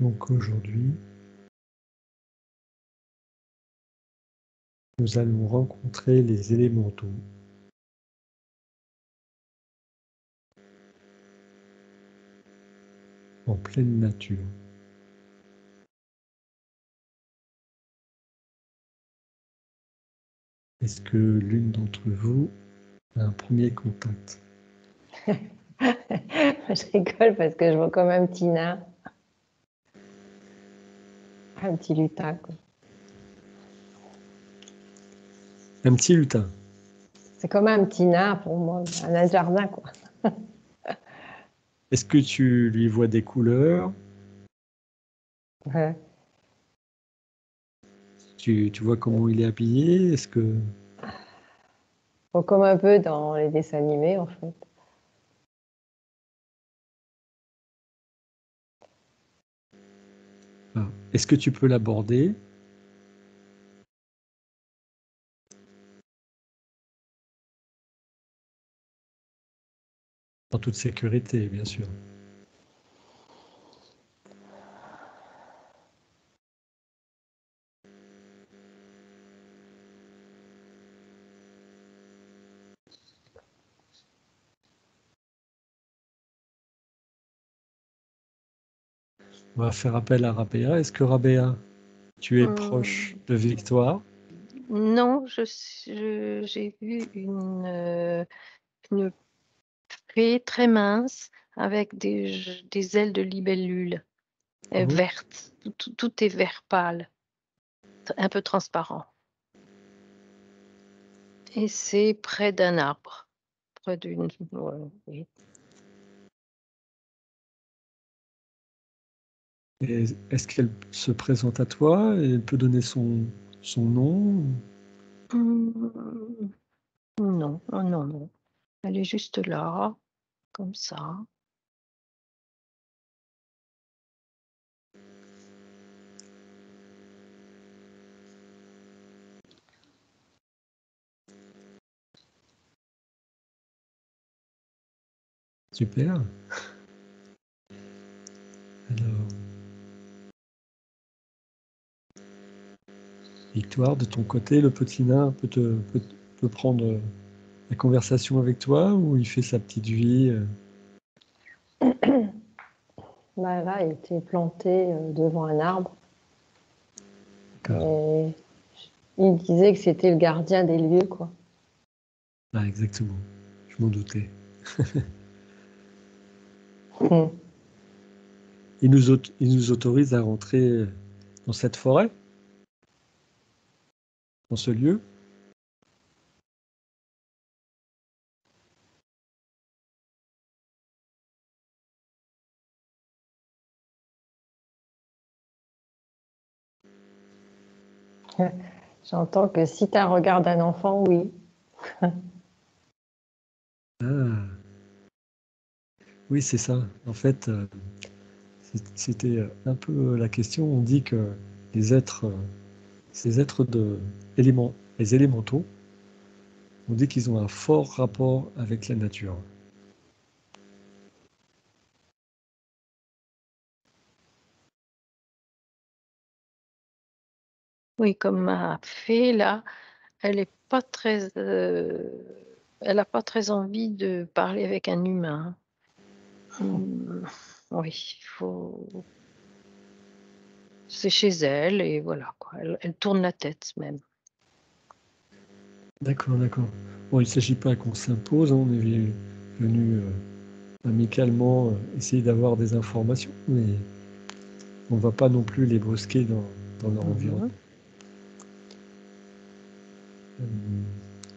Donc aujourd'hui, nous allons rencontrer les élémentaux en pleine nature. Est-ce que l'une d'entre vous a un premier contact? Je rigole parce que je vois comme un petit nain. Un petit lutin, quoi. Un petit lutin. C'est comme un petit nain pour moi, un nain de jardin, quoi. Est-ce que tu lui vois des couleurs? Ouais. Tu vois comment il est habillé? Est-ce que... Bon, comme un peu dans les dessins animés, en fait. Est-ce que tu peux l'aborder? En toute sécurité, bien sûr. On va faire appel à Rabea. Est-ce que Rabea, tu es proche de Victoire? Non, j'ai vu une fée très mince avec des ailes de libellule vertes. Tout est vert pâle, un peu transparent. Et c'est près d'un arbre, près d'une... oui. Et est-ce qu'elle se présente à toi et elle peut donner son nom? Non, non, non. Elle est juste là, comme ça. Super. Alors, Victoire, de ton côté, le petit nain peut prendre la conversation avec toi ou il fait sa petite vie? Bah, là, il était planté devant un arbre. Et il disait que c'était le gardien des lieux, quoi. Ah, exactement. Je m'en doutais. Il nous autorise à rentrer dans cette forêt, dans ce lieu. J'entends que si tu as un regard d'un enfant, oui. Ah, oui, c'est ça. En fait, c'était un peu la question. On dit que les êtres, ces êtres les élémentaux, on dit qu'ils ont un fort rapport avec la nature. Oui, comme ma fée, là, elle est pas très... elle n'a pas très envie de parler avec un humain. Oui, il faut... C'est chez elle et voilà, quoi. Elle tourne la tête même. D'accord, d'accord. Bon, il ne s'agit pas qu'on s'impose, hein, on est venu amicalement essayer d'avoir des informations, mais on ne va pas non plus les brusquer dans leur environnement.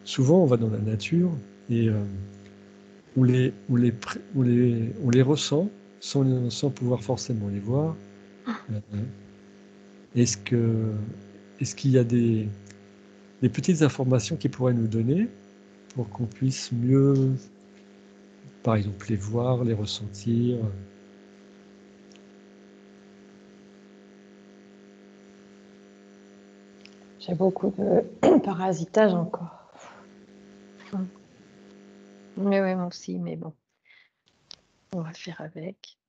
Souvent, on va dans la nature et on les ressent sans pouvoir forcément les voir. Est-ce qu'il y a des petites informations qu'ils pourraient nous donner pour qu'on puisse mieux, par exemple, les voir, les ressentir? J'ai beaucoup de parasitage encore. Oui, moi aussi, mais bon, on va faire avec.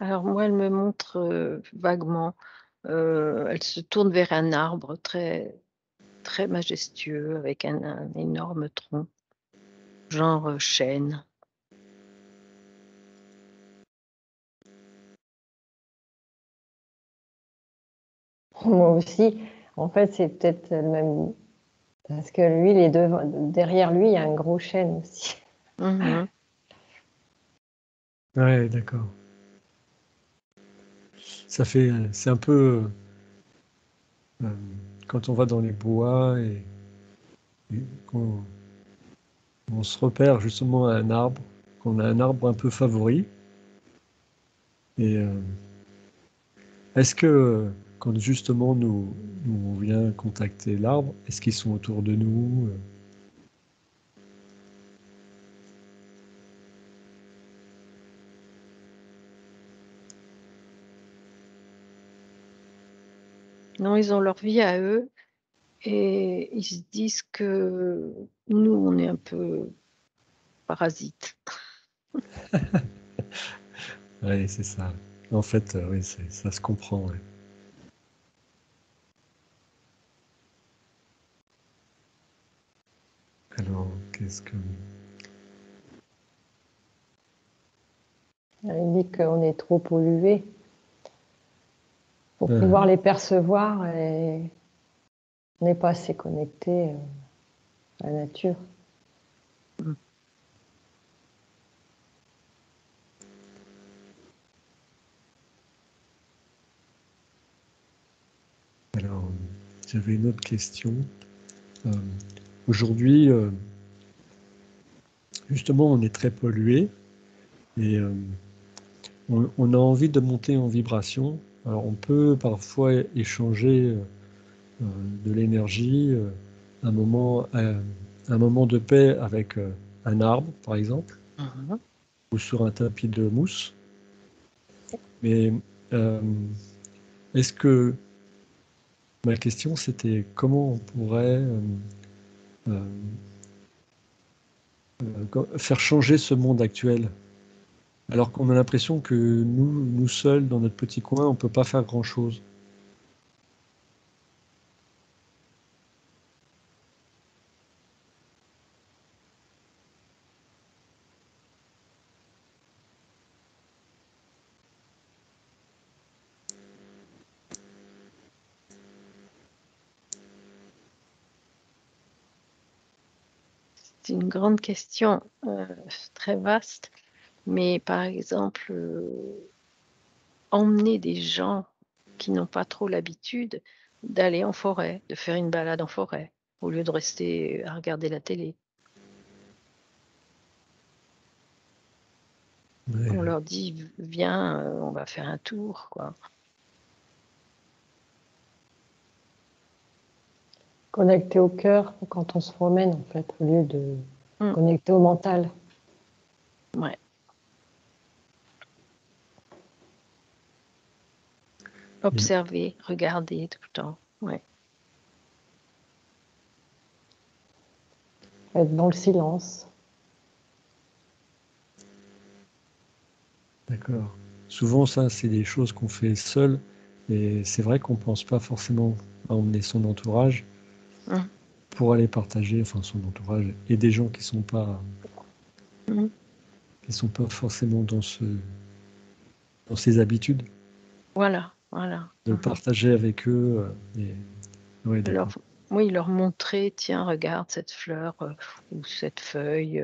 Alors moi, elle me montre vaguement. Elle se tourne vers un arbre très, très majestueux avec un énorme tronc, genre chêne. Moi aussi, en fait, c'est peut-être le même. Parce que lui, derrière lui, il y a un gros chêne aussi. Mhm. Ouais, d'accord. C'est un peu euh, quand on va dans les bois et qu'on on se repère justement à un arbre, qu'on a un arbre un peu favori. Et est-ce que quand justement nous on vient contacter l'arbre, est-ce qu'ils sont autour de nous? Non, ils ont leur vie à eux et ils se disent que nous, on est un peu parasites. Oui, c'est ça. En fait, oui, ça se comprend. Ouais. Alors, qu'est-ce que... Il dit qu'on est trop pollué pour pouvoir Mhm. les percevoir et on n'est pas assez connecté à la nature. Mm. Alors, j'avais une autre question. Euh, Aujourd'hui, justement, on est très pollué et on a envie de monter en vibration. Alors, on peut parfois échanger de l'énergie, un moment de paix avec un arbre, par exemple, Mhm. ou sur un tapis de mousse. Mais euh, est-ce que ma question, c'était comment on pourrait euh, faire changer ce monde actuel, alors qu'on a l'impression que nous seuls, dans notre petit coin, on ne peut pas faire grand-chose. C'est une grande question, très vaste, mais par exemple, emmener des gens qui n'ont pas trop l'habitude d'aller en forêt, de faire une balade en forêt, au lieu de rester à regarder la télé. Ouais, On leur dit: «Viens, on va faire un tour», quoi. Connecté au cœur quand on se promène, en fait, au lieu de Mmh, connecter au mental. ouais. Observer, regarder tout le temps, ouais. Être dans le silence. d'accord. Souvent, ça, c'est des choses qu'on fait seul, et c'est vrai qu'on ne pense pas forcément à emmener son entourage Mmh, pour aller partager, enfin son entourage, et des gens mmh. qui sont pas forcément dans ces habitudes, Voilà, voilà. de le Mmh. partager avec eux. Ouais, Leur d'accord. Oui, leur montrer: «Tiens, regarde cette fleur, ou cette feuille,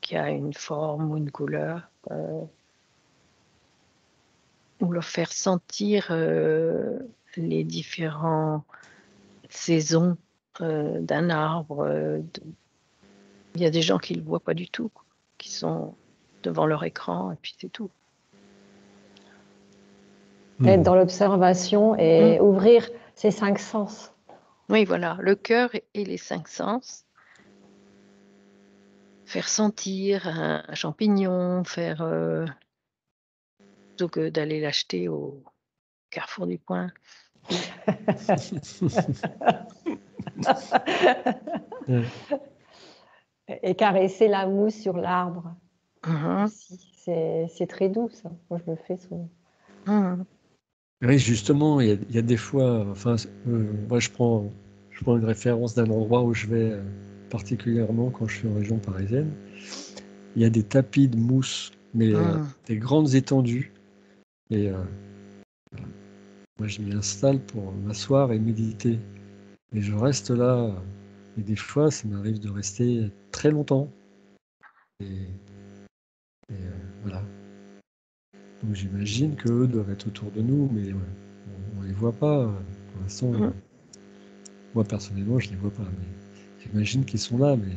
qui a une forme ou une couleur», ou leur faire sentir, les différentes saisons, d'un arbre, il y a des gens qui ne le voient pas du tout, quoi, qui sont devant leur écran et puis c'est tout. Être Mhm. dans l'observation Mmh. et ouvrir ses 5 sens. Oui, voilà, le cœur et les 5 sens. Faire sentir un champignon, faire, plutôt que d'aller l'acheter au Carrefour du Coin. Ouais. Et caresser la mousse sur l'arbre Mmh. aussi. c'est très doux, ça. Moi, je le fais souvent. Hum, Oui, justement, il y a des fois, enfin, moi je prends une référence d'un endroit où je vais particulièrement quand je suis en région parisienne. Il y a des tapis de mousse, mais hum. des grandes étendues. Et moi, je m'y installe pour m'asseoir et méditer. Et je reste là. Et des fois, ça m'arrive de rester très longtemps. Et, voilà. Donc j'imagine qu'eux doivent être autour de nous, mais on ne les voit pas. Pour l'instant, Hum. moi personnellement, je ne les vois pas. Mais j'imagine qu'ils sont là, mais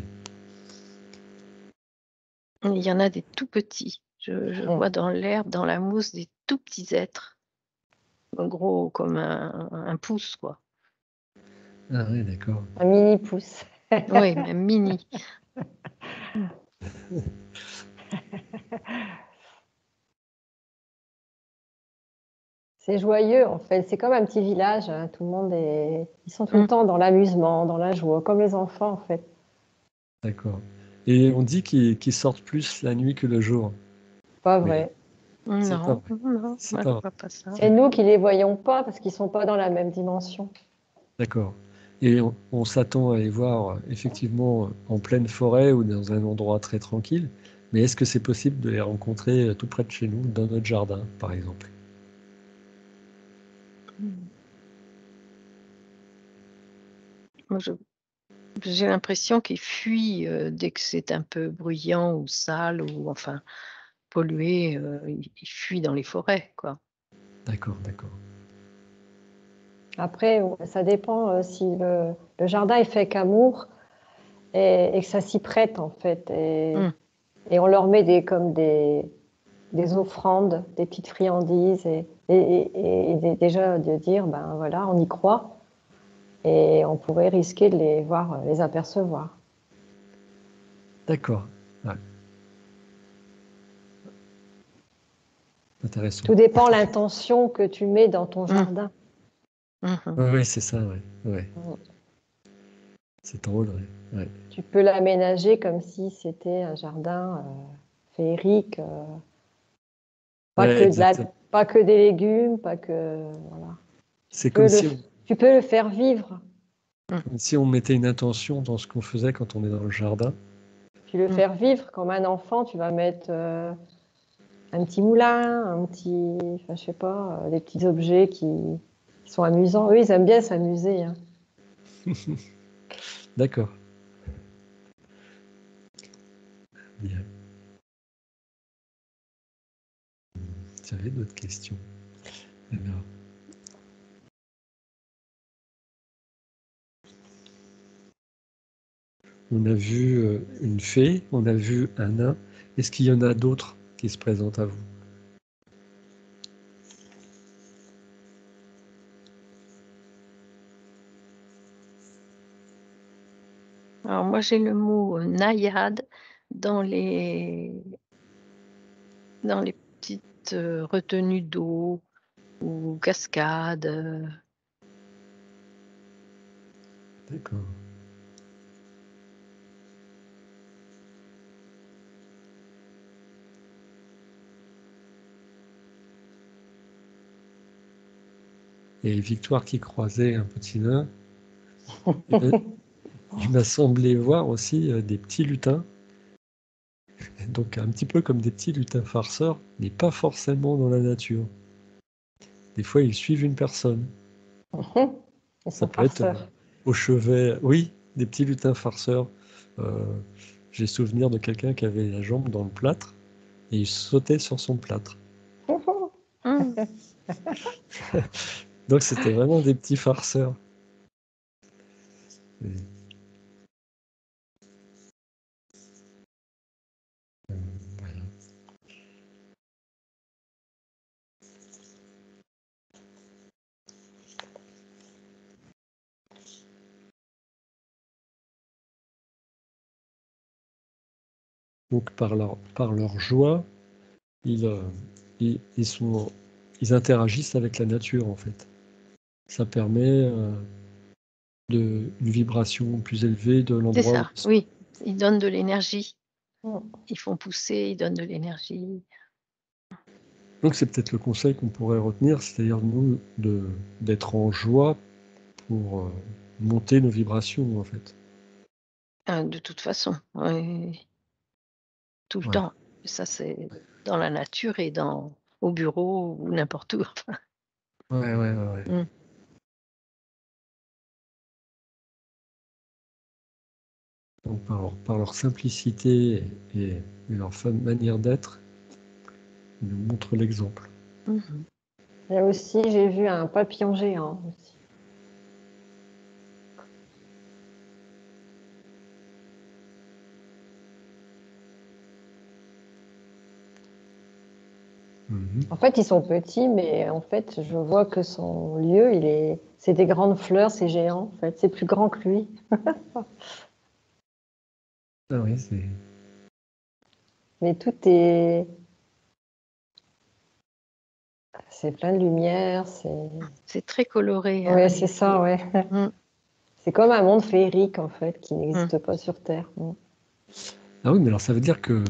Il y en a des tout petits. Je vois dans l'herbe, dans la mousse, des tout petits êtres. Gros comme un pouce, quoi. ah oui, d'accord. Un mini pouce. Oui, même mini. Hum. C'est joyeux, en fait. C'est comme un petit village, hein. Tout le monde est... Ils sont tout le Hum. temps dans l'amusement, dans la joie, comme les enfants, en fait. D'accord. Et on dit qu'ils sortent plus la nuit que le jour. Pas Mais vrai. c'est pas Non, vrai. non, C'est moi pas je vrai. vois pas ça. C'est nous qui les voyons pas parce qu'ils sont pas dans la même dimension. D'accord. Et on s'attend à les voir effectivement en pleine forêt ou dans un endroit très tranquille. Mais est-ce que c'est possible de les rencontrer tout près de chez nous, dans notre jardin, par exemple? Hum. Moi, j'ai l'impression qu'ils fuient dès que c'est un peu bruyant ou sale ou enfin pollué. Ils fuient dans les forêts, quoi. D'accord, d'accord. Après, ça dépend si le jardin est fait qu'amour et que ça s'y prête, en fait. Hum. Et on leur met comme des offrandes, des petites friandises et déjà de dire, ben voilà, on y croit et on pourrait risquer de les voir, les apercevoir. D'accord. Ouais, intéressant. Tout dépend de l'intention que tu mets dans ton Hum. jardin. Oui, ouais, c'est ça, ouais. Ouais. C'est drôle, ouais. Ouais. Tu peux l'aménager comme si c'était un jardin féerique, pas Ouais, que exactement. pas que des légumes, pas que voilà. Tu C'est peux tu peux le faire vivre. Hum. comme si on mettait une intention dans ce qu'on faisait quand on est dans le jardin. Puis le Hum. faire vivre comme un enfant, tu vas mettre un petit moulin, un petit, enfin, je sais pas, des petits objets qui sont amusants. Eux, ils aiment bien s'amuser, hein. D'accord. Bien. J'avais d'autres questions. Alors, on a vu une fée, on a vu un nain. Est-ce qu'il y en a d'autres qui se présentent à vous? Alors moi j'ai le mot naïade dans les dans les petites retenues d'eau ou cascades. D'accord. Et Victoire qui croisait un petit nain, euh, il m'a semblé voir aussi des petits lutins, donc un petit peu comme des petits lutins farceurs, mais pas forcément dans la nature. Des fois, ils suivent une personne. Ils Ça sont peut être farceurs. au chevet, oui, des petits lutins farceurs. Euh, j'ai souvenir de quelqu'un qui avait la jambe dans le plâtre et il sautait sur son plâtre. Hum. Donc c'était vraiment des petits farceurs. Et, voilà. Donc par leur joie, ils, euh, ils sont, ils interagissent avec la nature en fait. Ça permet une vibration plus élevée de C'est l'endroit où ça, ils sont. oui. Ils donnent de l'énergie. Ils font pousser, ils donnent de l'énergie. Donc c'est peut-être le conseil qu'on pourrait retenir, c'est-à-dire nous d'être en joie pour monter nos vibrations en fait. De toute façon, oui, tout le Ouais, temps. Ça, c'est dans la nature et au bureau ou n'importe où. ouais. Mm. Donc par leur simplicité et leur manière d'être, ils nous montrent l'exemple. Mhm. Il y a aussi, j'ai vu un papillon géant aussi. Mhm. En fait, ils sont petits, mais en fait, je vois que son lieu, c'est des grandes fleurs, c'est géant. En fait, c'est plus grand que lui. Ah oui, c'est Mais c'est plein de lumière. C'est très coloré, hein, Ouais, c'est ça, ouais. Mm. C'est comme un monde féerique en fait, qui Mm. n'existe pas sur Terre. Ah oui, mais alors ça veut dire que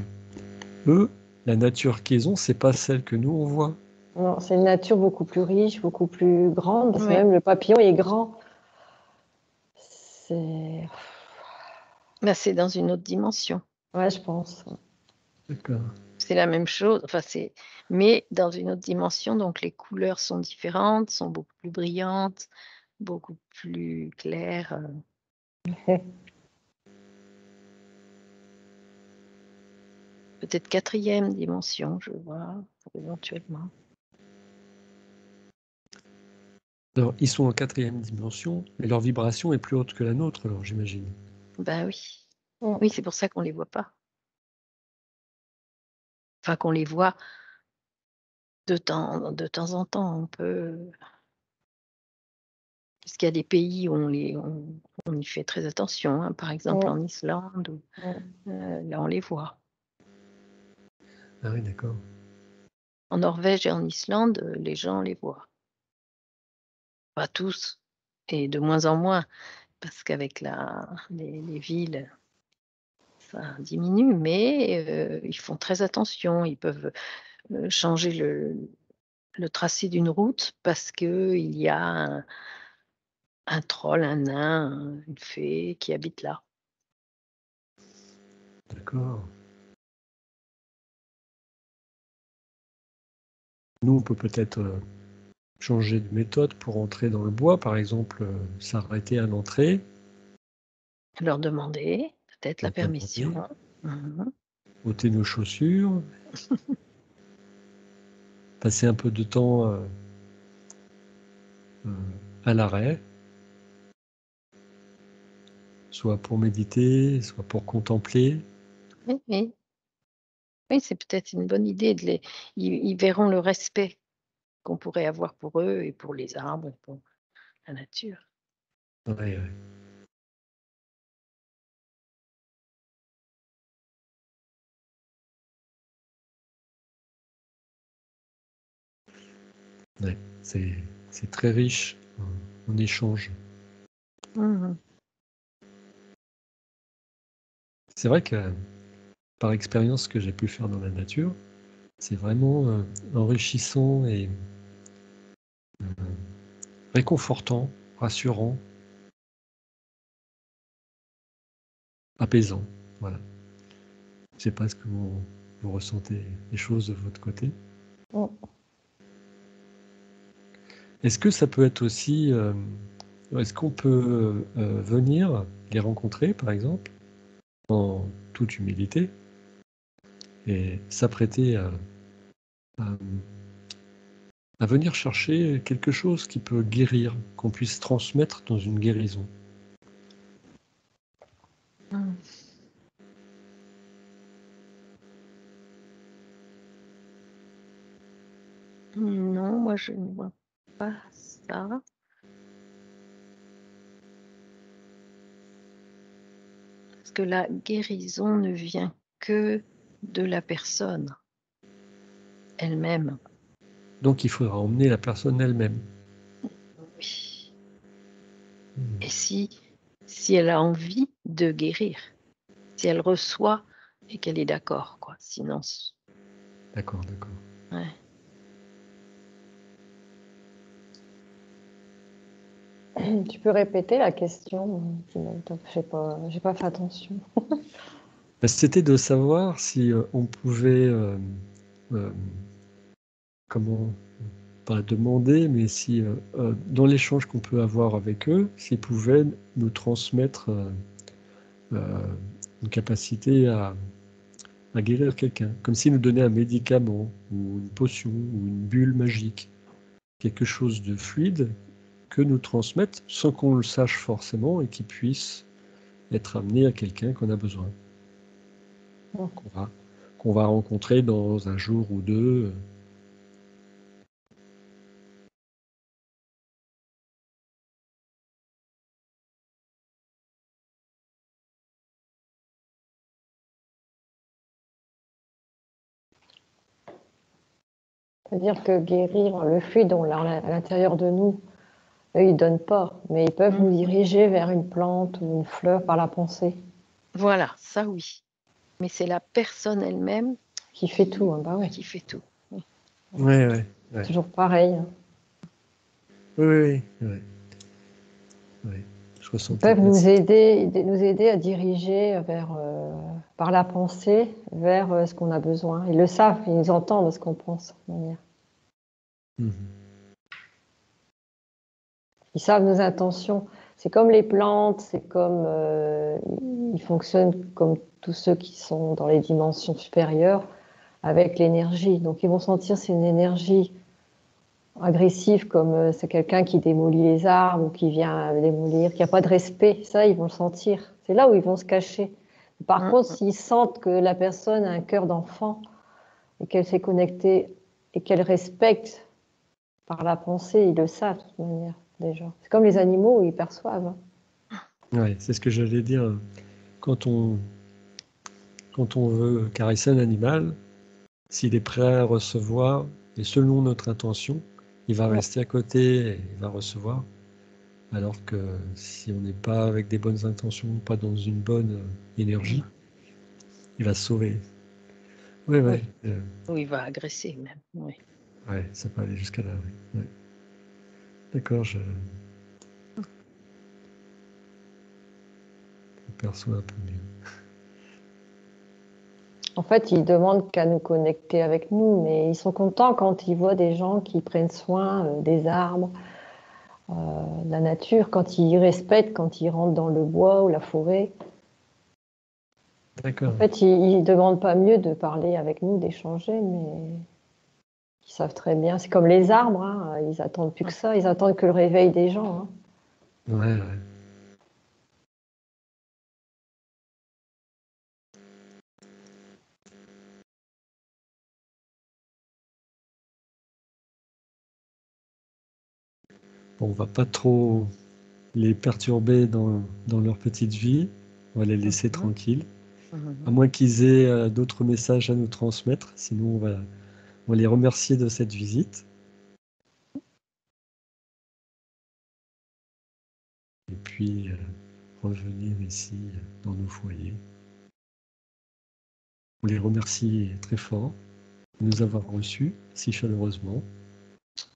eux, la nature qu'ils ont, c'est pas celle que nous on voit. Non, c'est une nature beaucoup plus riche, beaucoup plus grande, parce que Ouais. même le papillon il est grand. C'est... Bah, c'est dans une autre dimension. Ouais, je pense. D'accord. C'est la même chose, enfin mais dans une autre dimension, donc les couleurs sont différentes, sont beaucoup plus brillantes, beaucoup plus claires. Peut-être quatrième dimension, je vois, éventuellement. Alors, ils sont en quatrième dimension, mais leur vibration est plus haute que la nôtre, alors j'imagine. Ben oui. Mm. Oui, c'est pour ça qu'on les voit pas. Enfin, qu'on les voit de temps en temps. On peut, puisqu'il y a des pays où on y fait très attention, hein, par exemple Mm. en Islande, là on les voit. Ah oui, d'accord. En Norvège et en Islande, les gens les voient. Pas tous, et de moins en moins, parce qu'avec les villes, ça diminue, mais ils font très attention. Ils peuvent changer le tracé d'une route parce qu'il y a un troll, un nain, une fée qui habite là. D'accord. Nous, on peut peut-être changer de méthode pour entrer dans le bois, par exemple, s'arrêter à l'entrée, Leur demander peut-être la leur permission. demander, Mhm. ôter nos chaussures, passer un peu de temps à l'arrêt, soit pour méditer, soit pour contempler. Oui, oui. Oui, c'est peut-être une bonne idée ils verront le respect qu'on pourrait avoir pour eux et pour les arbres et pour la nature. Ouais, ouais. Ouais, c'est très riche en échange. Mhm. C'est vrai que par expérience que j'ai pu faire dans la nature, c'est vraiment enrichissant et euh, réconfortant, rassurant, apaisant. Voilà. Je ne sais pas ce que vous ressentez les choses de votre côté. Mm. Est-ce que ça peut être aussi, est-ce qu'on peut venir les rencontrer, par exemple, en toute humilité, et s'apprêter à- à venir chercher quelque chose qui peut guérir, qu'on puisse transmettre dans une guérison? Mhm. Non, moi je ne vois pas ça. Parce que la guérison ne vient que de la personne elle-même. Donc il faudra emmener la personne elle-même. Oui. Et si elle a envie de guérir, si elle reçoit et qu'elle est d'accord, quoi. Sinon, D'accord, d'accord. ouais. Tu peux répéter la question? J'ai pas fait attention. C'était de savoir si on pouvait, comment, pas demander, mais si dans l'échange qu'on peut avoir avec eux, s'ils pouvaient nous transmettre une capacité à guérir quelqu'un, comme s'ils nous donnaient un médicament ou une potion ou une bulle magique, quelque chose de fluide que nous transmettent sans qu'on le sache forcément et qui puisse être amené à quelqu'un qu'on a besoin, qu'on va rencontrer dans un jour ou deux. C'est-à-dire que guérir le fluide, on l'a à l'intérieur de nous. Eux, ils ne donnent pas, mais ils peuvent nous diriger vers une plante ou une fleur par la pensée. Voilà, ça oui. Mais c'est la personne elle-même qui fait tout. Bah ouais. Qui fait tout. Ouais. Toujours pareil. Oui. Ils peuvent nous aider à diriger par la pensée vers ce qu'on a besoin. Ils le savent, ils nous entendent ce qu'on pense. Ils savent nos intentions. C'est comme les plantes, c'est comme ils fonctionnent comme tous ceux qui sont dans les dimensions supérieures avec l'énergie. Donc ils vont sentir c'est une énergie agressive, comme c'est quelqu'un qui démolit les arbres ou qui vient démolir, qui n'a pas de respect. Ça, ils vont le sentir. C'est là où ils vont se cacher. Par contre, s'ils sentent que la personne a un cœur d'enfant et qu'elle s'est connectée et qu'elle respecte par la pensée, ils le savent de toute manière déjà. C'est comme les animaux, ils perçoivent. Ouais, c'est ce que j'allais dire. Quand on veut caresser un animal, s'il est prêt à recevoir, et selon notre intention, il va rester à côté et il va recevoir. Alors que si on n'est pas avec des bonnes intentions, pas dans une bonne énergie, il va se sauver. Ouais. Ou il va agresser même. Oui. Ouais, ça peut aller jusqu'à là. Ouais. D'accord, je perçois un peu mieux. En fait, ils demandent qu'à nous connecter avec nous, mais ils sont contents quand ils voient des gens qui prennent soin des arbres, de la nature, quand ils respectent, quand ils rentrent dans le bois ou la forêt. D'accord. En fait, ils ne demandent pas mieux de parler avec nous, d'échanger, mais ils savent très bien. C'est comme les arbres, hein, ils attendent plus que ça, ils attendent que le réveil des gens. Hein. Ouais. Bon, on va pas trop les perturber dans leur petite vie. On va les laisser tranquilles. À moins qu'ils aient d'autres messages à nous transmettre. Sinon, on va les remercier de cette visite. Et puis, revenir ici dans nos foyers. On les remercie très fort de nous avoir reçus si chaleureusement.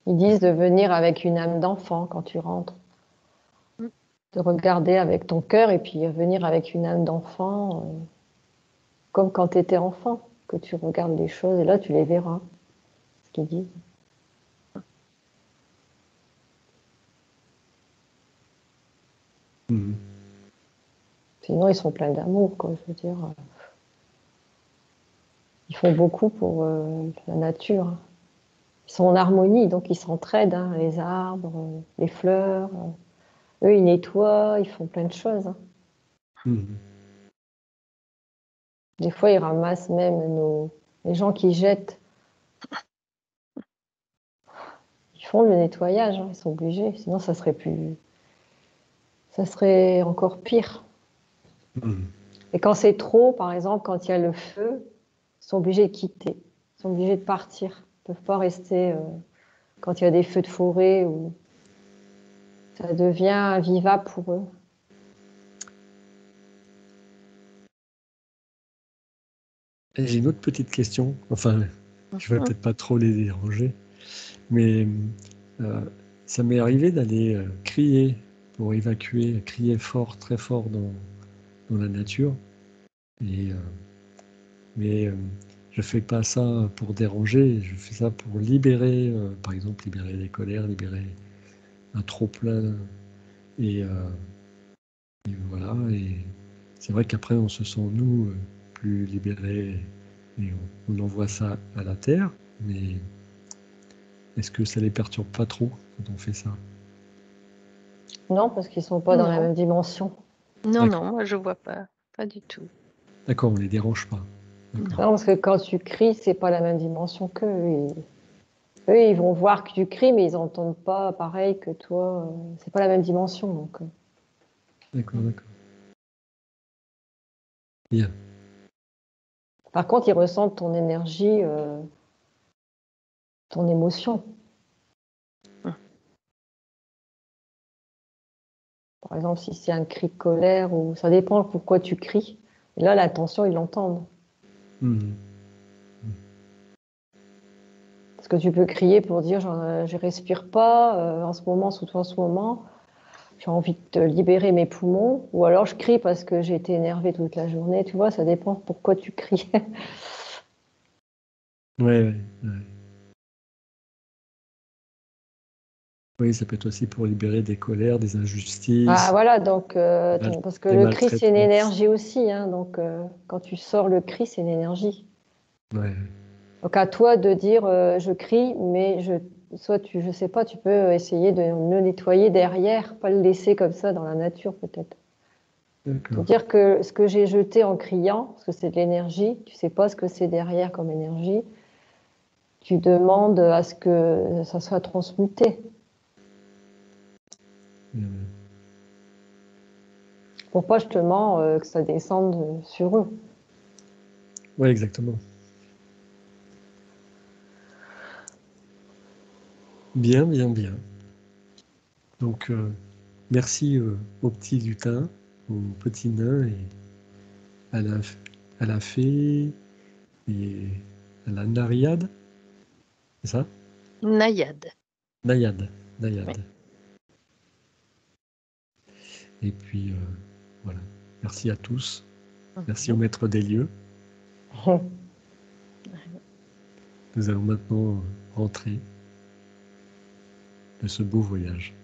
Ils disent de venir avec une âme d'enfant quand tu rentres. De regarder avec ton cœur et puis venir avec une âme d'enfant, comme quand tu étais enfant, que tu regardes les choses et là tu les verras. Ce qu'ils disent. Sinon, ils sont pleins d'amour, quoi. Je veux dire, ils font beaucoup pour la nature. Ils sont en harmonie, donc ils s'entraident, hein, les arbres, les fleurs. Eux, ils nettoient, ils font plein de choses. Hein. Des fois, ils ramassent même les gens qui jettent. Ils font le nettoyage, hein, ils sont obligés. Sinon, ça serait encore pire. Et quand c'est trop, par exemple, quand il y a le feu, ils sont obligés de quitter. Ils sont obligés de partir. Ils ne peuvent pas rester quand il y a des feux de forêt où ça devient invivable pour eux. J'ai une autre petite question. Enfin, je ne vais peut-être pas trop les déranger, mais ça m'est arrivé d'aller crier pour évacuer, crier fort, très fort dans la nature. Et, mais je fais pas ça pour déranger, je fais ça pour libérer, par exemple, libérer les colères, libérer un trop-plein. Et, et voilà. Et c'est vrai qu'après, on se sent, nous, plus libérés et on envoie ça à la Terre. Mais est-ce que ça les perturbe pas trop quand on fait ça? Non, parce qu'ils sont pas dans la Non, même dimension. non, D'accord. moi je vois pas du tout. D'accord, on les dérange pas. D'accord. Non. Non, parce que quand tu cries, c'est pas la même dimension qu'eux. Eux, ils vont voir que tu cries, mais ils n'entendent pas pareil que toi. C'est pas la même dimension. Donc, D'accord, d'accord. Bien. par contre, ils ressentent ton énergie, ton émotion. Hum. Par exemple, si c'est un cri de colère, ou ça dépend pourquoi tu cries. Et là, l'intention, ils l'entendent. Mhm. Parce que tu peux crier pour dire je respire pas en ce moment, surtout en ce moment. J'ai envie de libérer mes poumons. Ou alors je crie parce que j'ai été énervée toute la journée. Tu vois, ça dépend pourquoi tu cries. Ouais, ouais, ouais. Oui, ça peut être aussi pour libérer des colères, des Ah injustices, voilà, donc parce que des le cri c'est une maltraitances. énergie aussi, hein, donc quand tu sors le cri c'est une énergie. Ouais, Donc à toi de dire je crie, mais soit je sais pas, tu peux essayer de le nettoyer derrière, pas le laisser comme ça dans la nature peut-être. Te d'accord. dire que ce que j'ai jeté en criant, parce que c'est de l'énergie, tu sais pas ce que c'est derrière comme énergie, tu demandes à ce que ça soit transmuté Ouais, pour pas justement que ça descende sur eux. ouais, exactement. Bien, bien, bien. Donc, merci au petit lutin, au petit nain et à la, à la fée et à la Nariade, c'est ça? Naïade. Naïade, Oui. Naïade. Et puis, voilà. Merci à tous. Merci au Mhm. maître des lieux. Nous allons maintenant rentrer de ce beau voyage.